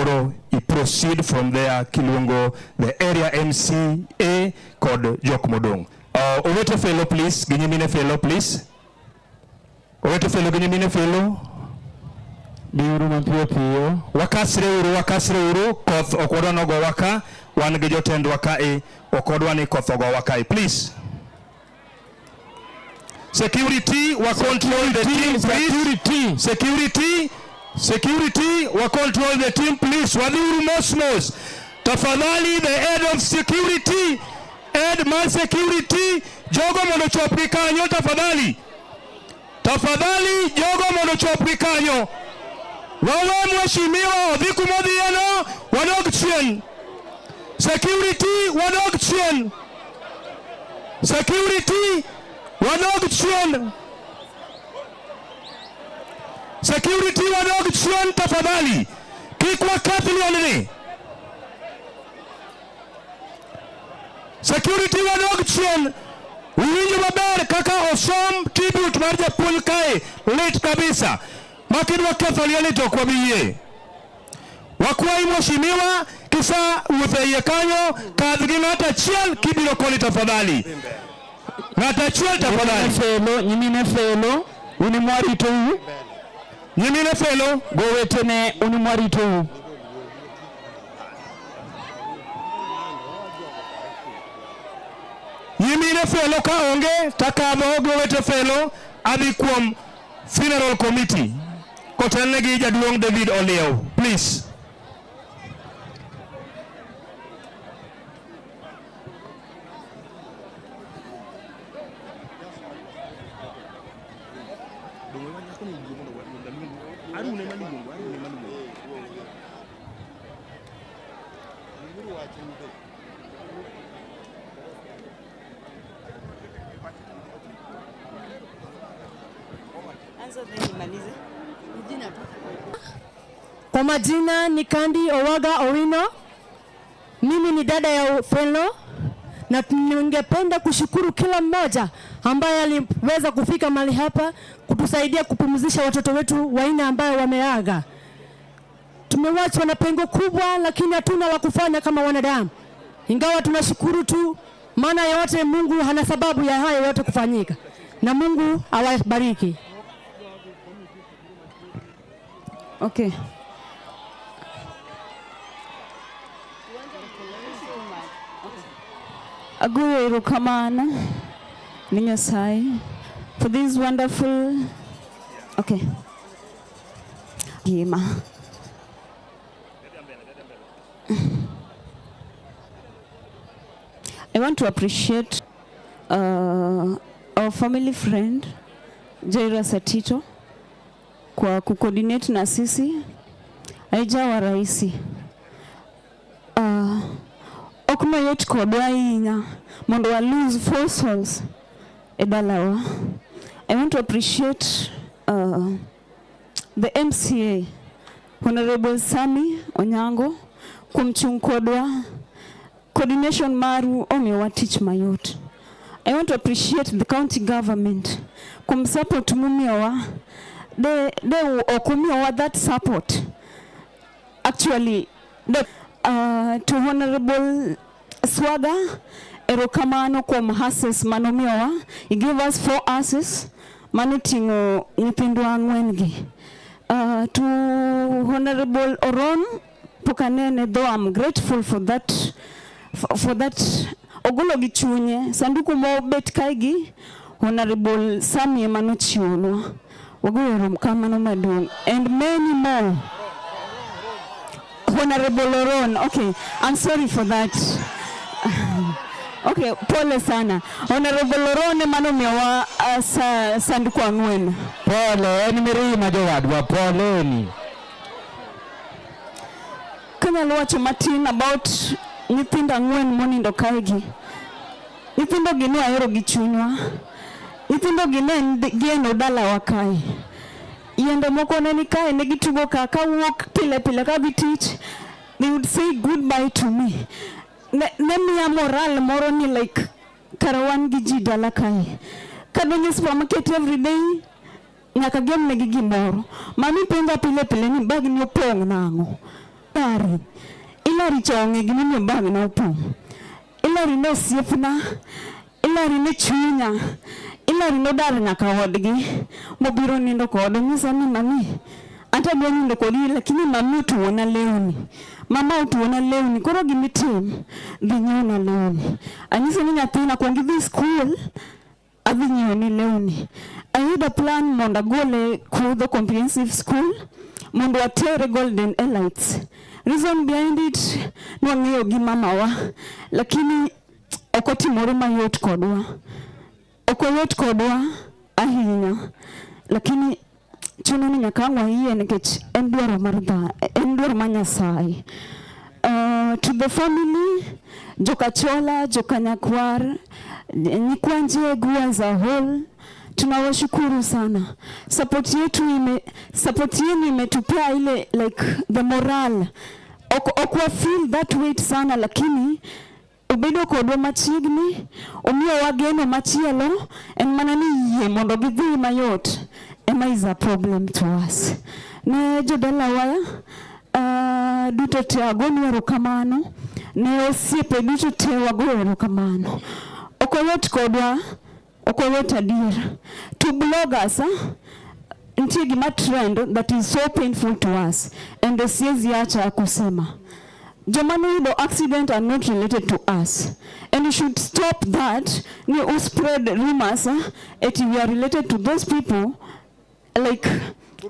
koro proceed from there Kilungo, the area MCA called Jok Modong. Owete fellow please, ginyimine fellow please. Owete fellow, ginyimine fellow. Diuru mapio pio. Wakasre uru, koth okodwa nogo waka, wan gi jotend waka okodwa ni koth ogo waka please. Security, we control the team, please. Security, we control the team, please. Wadhuru mosmos. Tafadhali, the head of security, head man security, jogo mono chopri kanyo, tafadhali. Jogo mono chopri kanyo. Wawe mweshimiwa, odhiku modhiano, wadog chien. Security, wadog chien. Security, wadog chien. Security wadog chien tafadhali. Kikwa kathili wanini. Security wadog chien. Uwinju maber kaka osom tribute marja pulkai late kabisa. Makidwa kathili yanito kwa biye. Wakuwa mweshimiwa kisa utheye kanyo kadhigi ngata chien kibiro koni tafadhali. Ngata chien tafadhali. Nyimine felo, unimwari tuu. Nyimine felo, gowetene unimwari tuu. Nyimine felo ka onge, takabo gowete felo, adhikwom funeral committee. Kotelnegi jaduong David Oleo, please. Kwa majina ni Kandi Owaga Owino. Mimi ni dada ya fellow na ningependa kushukuru kila mmoja ambaye aliweza kufika mahali hapa kutusaidia kupumzisha watoto wetu wanne ambao wameaga. Tumewachwa na pengo kubwa, lakini hatuna la kufanya kama wanadamu. Ingawa tunashukuru tu, maana yote Mungu hana sababu ya haya yote kufanyika. Na Mungu awabariki. Okay. Agoyo erokamano ni Nyasaye for this wonderful. Okay. Gima. I want to appreciate our family friend Jaira Satito kwa kucoordinate na sisi. Haijawa rahisi. Okuma yet kodwa inya mondo wa lose 4 souls edalawa. I want to appreciate the MCA Honorable Sami Onyango kumchung kodwa coordination maru omiwa teach mayot. I want to appreciate the county government kumsupport mumiwa they okumiwa that support. Actually to Honorable Swaga erokamano kwa mhases manomiwa. He gave us 4 asses manutingo nyithindwa ang'wengi. To Honorable Oron Pukanene, though I'm grateful for that ogolo gichunye sanduku mo bet kaigi Honorable Sami Manuchionwa wagoyo erokamano madung and many more. Honorable Oron, okay, I'm sorry for that. Okay, pole sana. Honorable Oron manomiwa sanduku ang'wen. Pole, eni mirima jowadwa, pole ni. Kanyalo wacho matin about nyithindo ang'wen monindo kaegi. Nyithindo gini ahero gi chunywa. Nyithindo gine gieno dalawa kae. Yende moko neni kae negi tugo kaka wuok pile ka bitich. They would say goodbye to me. Nemiya moral moro ni like karawan gi ji dala kae. Kadonjo supermarket every day nyaka gem negi gimoro. Mami penja pile ni bag ni opong nang'o. ilari chonge gini bag na upong. Ilari no siefna, ilari no chunya, ilari no dar nyaka wadgi, mobiro nindo kodo nyisa ni mami. Ata bia nindo kodi lakini mami utuona leuni. Mama utuona leuni, koro gimi tim, ginyona leuni. Anyisa ni nyathina kwa ngithi school, adhi nyoni leuni. Ayuda plan monda gole Kudho Comprehensive School, mondo atere Golden Elites. Reason behind it, nwang'eyo gi mamawa, lakini okotimore mayot kodwa. Okoyot kodwa ahinya, lakini chuno ni nyaka wayie nikech en dwaro mar Nyasaye. To the family, joka Chola, joka Nyakwar, Nyikwa Njegu as a whole, tunawashukuru sana. Support yenu imetupea ile like the morale. Okwa feel that weight sana, lakini ubedo kodwa machiegni, umiyo wageno machielo, en manani yie mondo gidhi mayot. Emma is a problem to us. Ne jodala waya, duto te agoni erokamano, ne osiepe duto te wago erokamano. Okoyot kodwa, okoyot adier. To bloggers, ntie gima trend that is so painful to us, and the siezi acha kusema. Jamani, the accident are not related to us, and we should stop that. Ni spread rumors that we are related to those people, like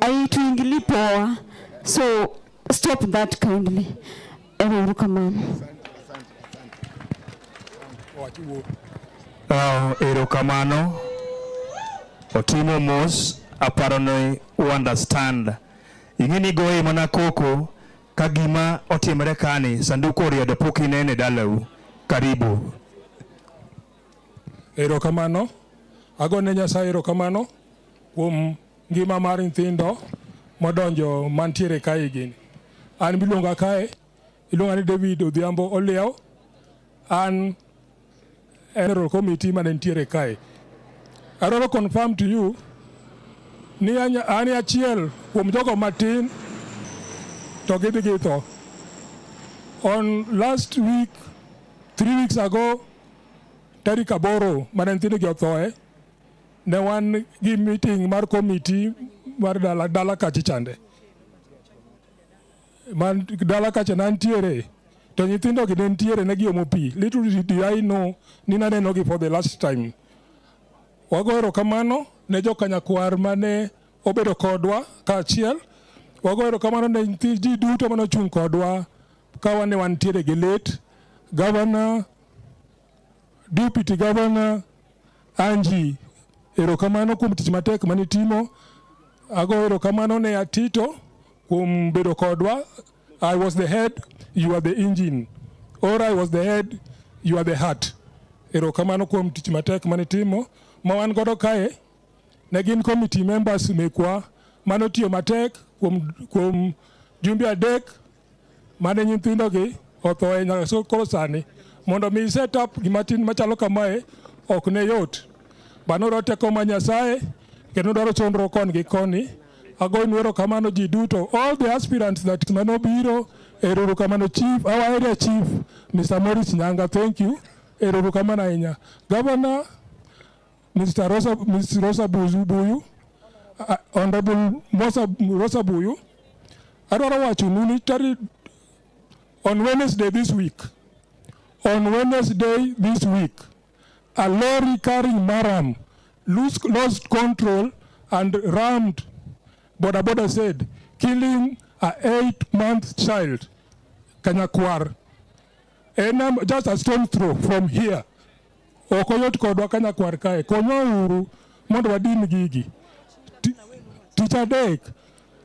aituingili poa. So stop that kindly. Erokamano. Erokamano. Otimo mos aparoni understand. Ingini goe mana koko kagima otimre kani sanduku oriedo pok inene dalau. Karibu. Erokamano. Agone Nyasaye erokamano kuom ngima mar nyithindo modonjo mantiere kae gini. An bilonga kae, ilonga ni David Odhiambo Olew. An General Committee manentiere kae. I want to confirm to you, ni ani achiel kuom jogo matin to gidhigitho. On last week, 3 weeks ago, tarik 8 mane nyithindo gi othoe, ne wan gi meeting mar committee mar dala kacha chande. Man dala kacha nantiere, to nyithindo gi nentiere ne giomo pi. Little did I know ni naneno gi for the last time. Wago erokamano ne joka Nyakwar mane obedo kodwa kaachiel. Wago erokamano ne ji duto mane ochung' kodwa ka wane wantiere gi lit. Governor, Deputy Governor, Angie, erokamano kuom tich matek manitimo. Ago erokamano ne Atito kuom bedo kodwa. I was the head, you are the engine. Or I was the head, you are the heart. Erokamano kuom tich matek manitimo. Mawan godo kae, ne gin committee members mekwa mano tiyo matek kuom jumbe 3 mane nyithindo gi othoe nyaka so koro sani. Mondo mi set up gimatin machalo kamae ok ne yot. Banoro teko ma Nyasaye kendo dwaro chondro kon gi koni. Agoyo erokamano ji duto, all the aspirants that manobiro. Erokamano Chief, our area chief, Mr. Morris Nyanga, thank you. Erokamano ahinya. Governor Ms. Rosa Buyu, Honorable Rosa Buyu, adwaro wacho ni on Wednesday this week, a lorry carrying Maram lost control and rammed, Boda said, killing a 8-month child, Kanyakwar. And just a stone throw from here. Okoyot kodwa Kanyakwar kae. Konyo uru mondo wadin gigi. Tich adek,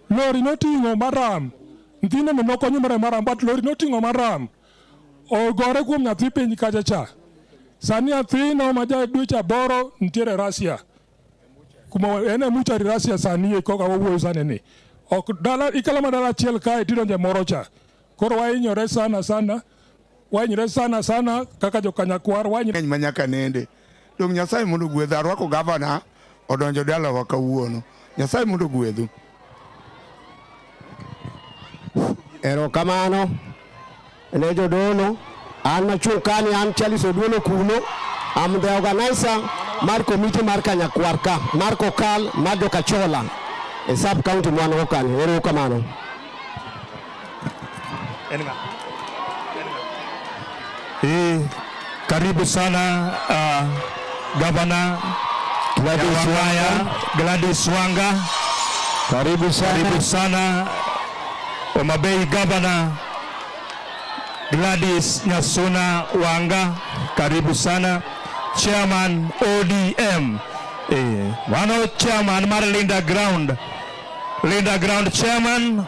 lori noting'o Maram. Nthine me nokonyo Maram, but lori noting'o Maram. Ogore kuom nyathi piny kacha cha. Sani nyathino ma ja dweche 8 ntiere Russia. Kuma ene muchari Russia sani e koka wawuoyo sani ni. Ok dala ikala madala achiel kae tidonje moro cha. Koro wainyore sana kaka joka Nyakwar wainyore manyaka nende. Dong Nyasaye mondo gwedhu. Arwako gavana odonjo dala wa kawuono. Nyasaye mondo gwedhu. Erokamano ne jodolo an machung kani an Charles Oduolo Kuno. I'm the organizer mar committee mar Kanyakwarka mar Kokal mar Kachola e sub county mwana okani. Erokamano. Karibu sana Governor Gladys Wanga. Karibu sana Omabei Governor Gladys Nyasuna Wanga. Karibu sana Chairman ODM. Wano Chairman mar Linda Ground Chairman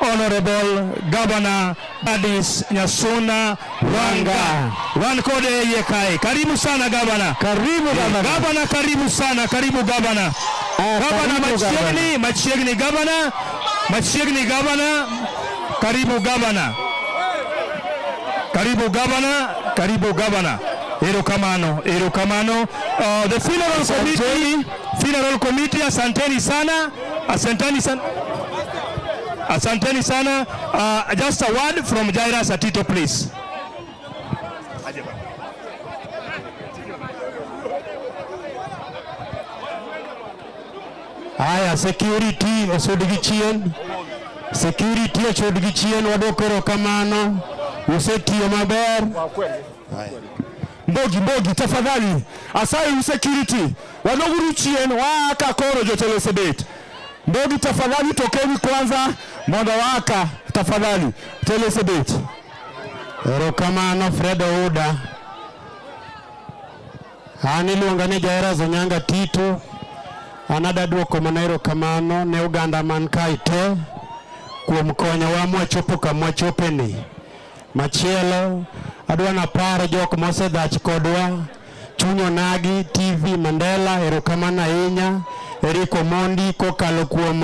Honorable Governor Gladys Nyasuna Wanga. Wan kode yekai. Karibu sana Governor. Karibu Governor. Karibu sana. Karibu Governor. Governor machiegni Governor. Machiegni Governor. Karibu Governor. Karibu Governor. Karibu Governor. Erokamano. The funeral committee asanteni sana. Asanteni sana. Just a word from Jairus Atito, please. Haya, security osodigichien. Security osodigichien wadokoro kamano. Usetiyo maber. Mbogi tafadhali. Asai security. Wadoguru chien waka koro jotelo sebet. Mbogi tafadhali tokeni kwanza mondo waka tafadhali telesebet. Erokamano Fred Ouda. Ani luongane Jairus Onyanga Tito. Anada duoko mana erokamano ne oganda man kae te kuom konyowa mwachopo kama chopeni. Machielo adwana paro jok mosedhach kodwa Chunyo Nagi TV Mandela erokamano ahinya. Eriko Mondi kokalo kuom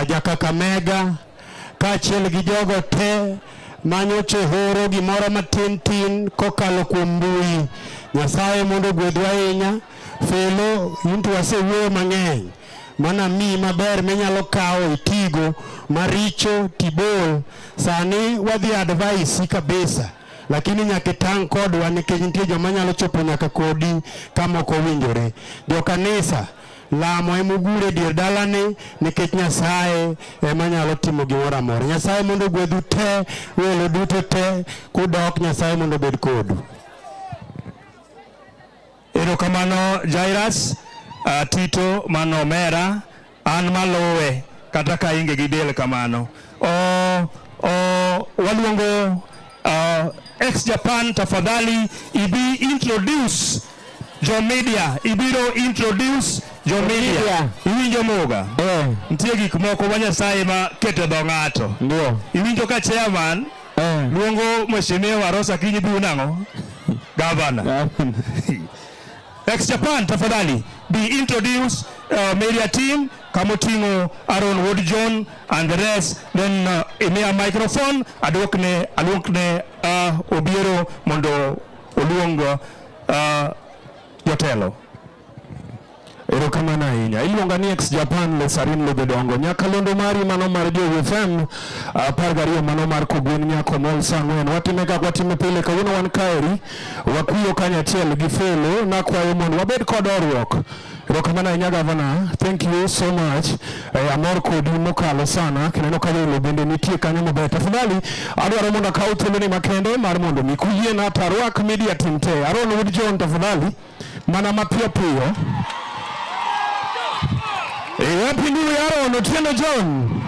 Jakakamega kaachiel gi jogo te manyoche horo gimoro matin kokalo kuom mbui. Nyasaye mondo gwedhwa ahinya. Felo intu wasewuoyo mang'eny mana mi maber minyalo kawo itigo maricho tibol. Sani wadhi advice kabisa, lakini nyaka tang kodwa nikech nitie joma nyalo chopo nyaka kodi kama ok owinjore. Jo kanisa lamo emugure dier dalane nikech Nyasaye emanyalo timo gimoro amora. Nyasaye mondo gwedhu te, welo duto te kudok. Nyasaye mondo bed kodu. Erokamano Jairus Tito manomera an maluwe kata ka inge gi del kamano. Waluongo ex Japan tafadhali ibi introduce jo media. Ibiro introduce jo media. Iwinjo moga. Ntie gik moko ma Nyasaye ma keto dho ng'ato. Ndio. Iwinjo ka chairman luongo Mheshimiwa Rosa Kinyi Bunango Governor. Ex Japan tafadhali be introduce media team kamotingo Aaron Wood John and the rest. Then emia microphone aluokne obiero mondo oluongo jotelo. Erokamano ahinya. Iluonga ni ex Japan Lesarin Lobedongo. Nyakalondo mari mano mar JFM 12 mano mar Kogwen nyako mol sang'wen. Watime kaka watime pile kawuono wan kaeri wakuyo kanyachiel gi Felo nakwayo mondo wabed kod orruok. Erokamano ahinya Governor. Thank you so much. Amor kodi mokalo sana. Kineno ka welo bende nitie kanyo maber. Tafadhali adwaro mondo akaw thuoloni makende mar mondo mikuyie na tarwak media team te. Aaron Wood John tafadhali mana mapiyo piyo. Happy New Year Aaron Otieno John.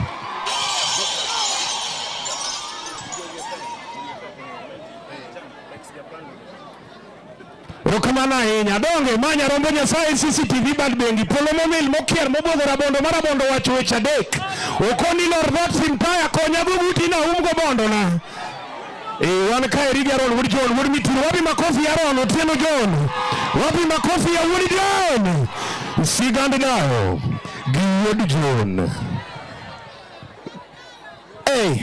Rokamana ahinya donge manya rombo Nyasaye CCTV bad bengi polo momil mokier mobodho rabondo marabondo wacho weche adek. Okoni lor dot simpaya konya guguti na umgo bondo na. Wan kaeri gi Aaron Wood John. Wood mitiro wapi makofi Aaron Otieno John. Wapi makofi ya Wood John. Sigandi nayo Wood John.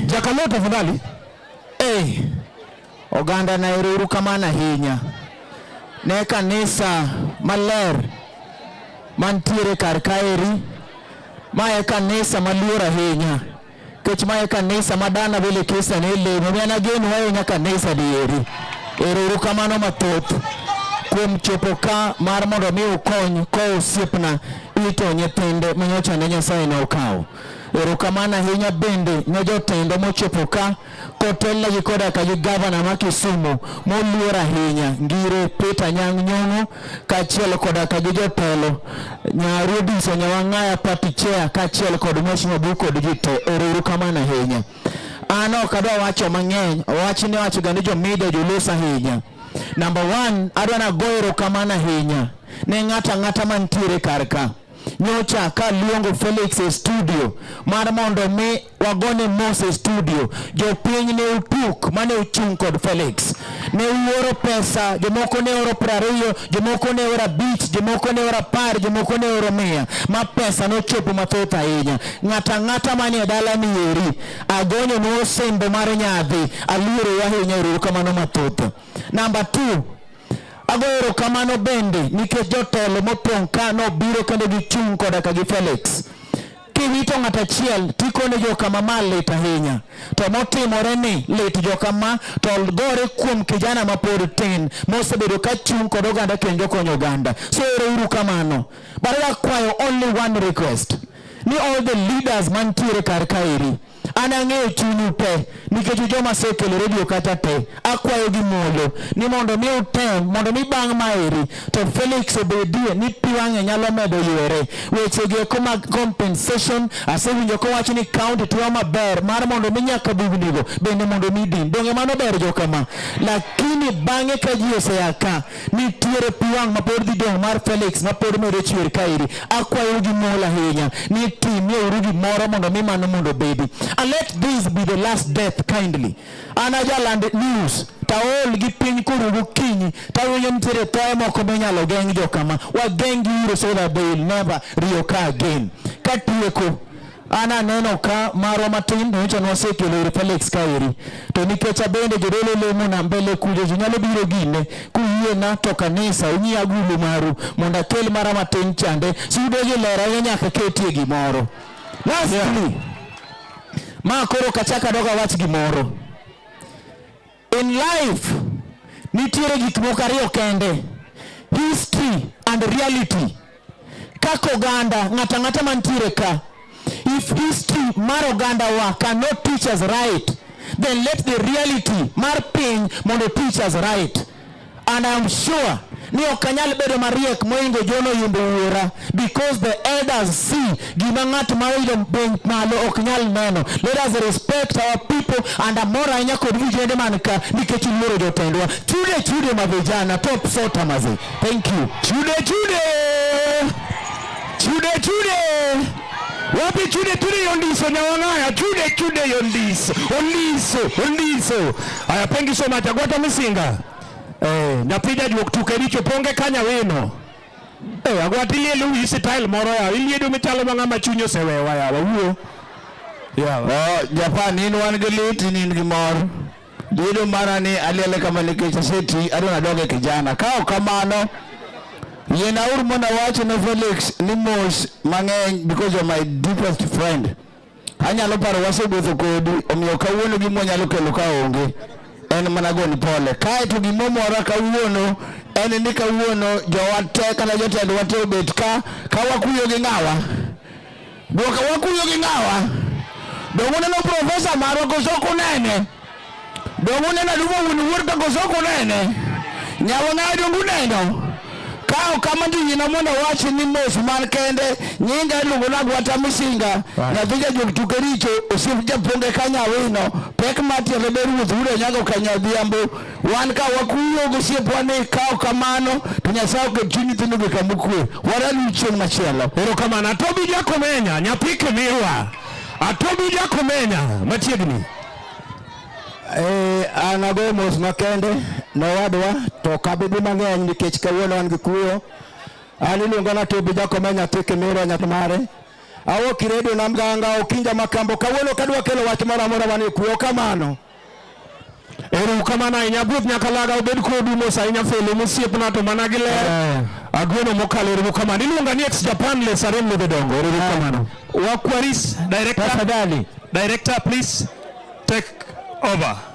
Jakalo tafadhali. Oganda na erokamano ahinya ne kanisa maler mantiere kar kaeri. Mae kanisa maluor ahinya kechmaye kanisa madana vile kisa nile mwana genu wae nya kanisa dieri erokamano mathoth kuom chopo ka mar mondo mi ukony ko osiepna ito nyithinde manyocha ne Nyasaye ne okawo. Erokamano ahinya bende ne jotendo mochopo ka kotella gi koda ka gi gavana ma Kisumu moluor ahinya Ngire Peter Nyang' Nyong'o kaachiel koda ka gi jotelo Nyaruobi Nyawang'aya party chair kaachiel kod Mheshimiwa Buko kod ji te. Erokamano ahinya. An ok adwa wacho mang'eny, wachni wacho ga ni jo media jolosa ahinya. Number 1, adwa na goyo erokamano ahinya ne ng'ata mantiere kar ka. Nyocha ka luongo Felix e studio mar mondo mi wagone Mose studio jopiny ne upuk mane uchung kod Felix ne uoro pesa, jomoko ne oro 20, jomoko ne oro 5, jomoko ne oro 10, jomoko ne oro 100 ma pesa no chopo mathoth ahinya. Ng'ata manie dala ni eri agonyo no osembe mar nyadhi aluoro ahinya. Erokamano mathoth. Number 2, agoyo erokamano bende nikech jotelo mopong' ka nobiro kendo gichung' koda ka gi Felix. Kiwito ng'at achiel tikone jokama ma lit ahinya, to motimore ni lit jokama to gore kuom kijana ma pod tin mosebedo ka chung' kod oganda kendo konyo oganda. So erokamano. But akwayo only one request ni all the leaders mantiere kar kaeri anang'eyo chunyu te nikech joma sekelo radio kata te akwayo gi molo ni mondo mi utem mondo mi bang' maeri to Felix obedie ni piwang'e nyalo medo yore weche gi kuma compensation asewinjo ko wach ni county tuwa maber mar mondo mi nyaka bugnigo bende mondo mi din donge mano ber jokama, lakini bang'e ka ji oseyaka nitiere piwang' mapod dhi dong' mar Felix mapod medo chwer kaeri. Akwayo gi molo ahinya ni timie uru gimoro mondo mi mano mondo bedi. And let this be the last death kindly. Anajaland news taol gi piny kurugu kinyi tawinjo nitiere thoe moko menyalo geng' jokama wageng' giuro so that they will never reoccur again. Katieko ana neno ka marwa matin nyocha nwasekelo Felix kaeri to nikech bende jodolo lemo na mbele kujo nyalo biro gine kuyie na to kanisa unyi agulu maru mondo kel mara matin chande sudo gi lera nyaka ketie gimoro. Lastly, ma koro kachaka doga wach gimoro. In life nitiere gik moko ariyo kende, history and reality. Kako oganda ng'ata mantiere ka, if history mar oganda wa cannot teach us right, then let the reality mar piny mondo teach us right. And I am sure ni okanyal bedo mariek moingo jono yumbo wuora because the elders see gima ng'at ma oyudo piny malo oknyal neno. Let us respect our people and amora ahinya kod vijende man ka nikech luoro jotendwa. Chude ma vijana top sota maze. Thank you. Chude wapi chude Yondiso Nyawang'aya chude Yondiso. Aya, thank you so much. Agwata Misinga napija juok tuke dicho ponge kanya wino agwati lielu isi style moro ya iliedo mitalo mang'ama chunyo sewewa ya wawuo Japan in wan gi lit in gi mor liedo mara ni aliele kama nikech seti adona doge kijana kao kamano yena urmona wacho na Felix ni mos mang'eny because you're my deepest friend. Anyalo paro wasebetho kodi omiyo kawuono gimo nyalo kelo ka onge en managoni pole kae to gimomora kawuono en ni kawuono jowate kana jotelo wate obet ka wakuyo gi ng'awa dongune no professor maro gosoko nene dongune na dumo wuorta gosoko nene Nyawang'aya donguneno kao kama ndiyina mwana wachi ni mos man kende nyinga lungu na Agwata Misinga na vija joktuke richo osifja ponge kanya wino pek mati leberu udhure nyago kanya dhiambo wan ka wakuyo gosiepwani kao kamano tunyasao ke chini tinuge kamukwe wara lucheng machielo. Erokamano. Atobi Jakomenya nyapike miwa Atobi Jakomenya machiegni anago mos makende no wadwa to kabidi mang'eny nikech kawuono wan gi kuyo. Iluongo na Tobi Jakomenya tike miro nyath mare awo kiredo na mganga okinja makambo kawuono kadwa kelo wach moro amora manie kuyo kamano. Erokamano ahinya buoth nyakalaga obed kodu mos ahinya felo mosiepna to mana gi ler agweno mokalo. Erokamano. Iluonga ni ex Japan le Sarem Lododongo. Erokamano. Wakwaris director tafadhali Director, please take over.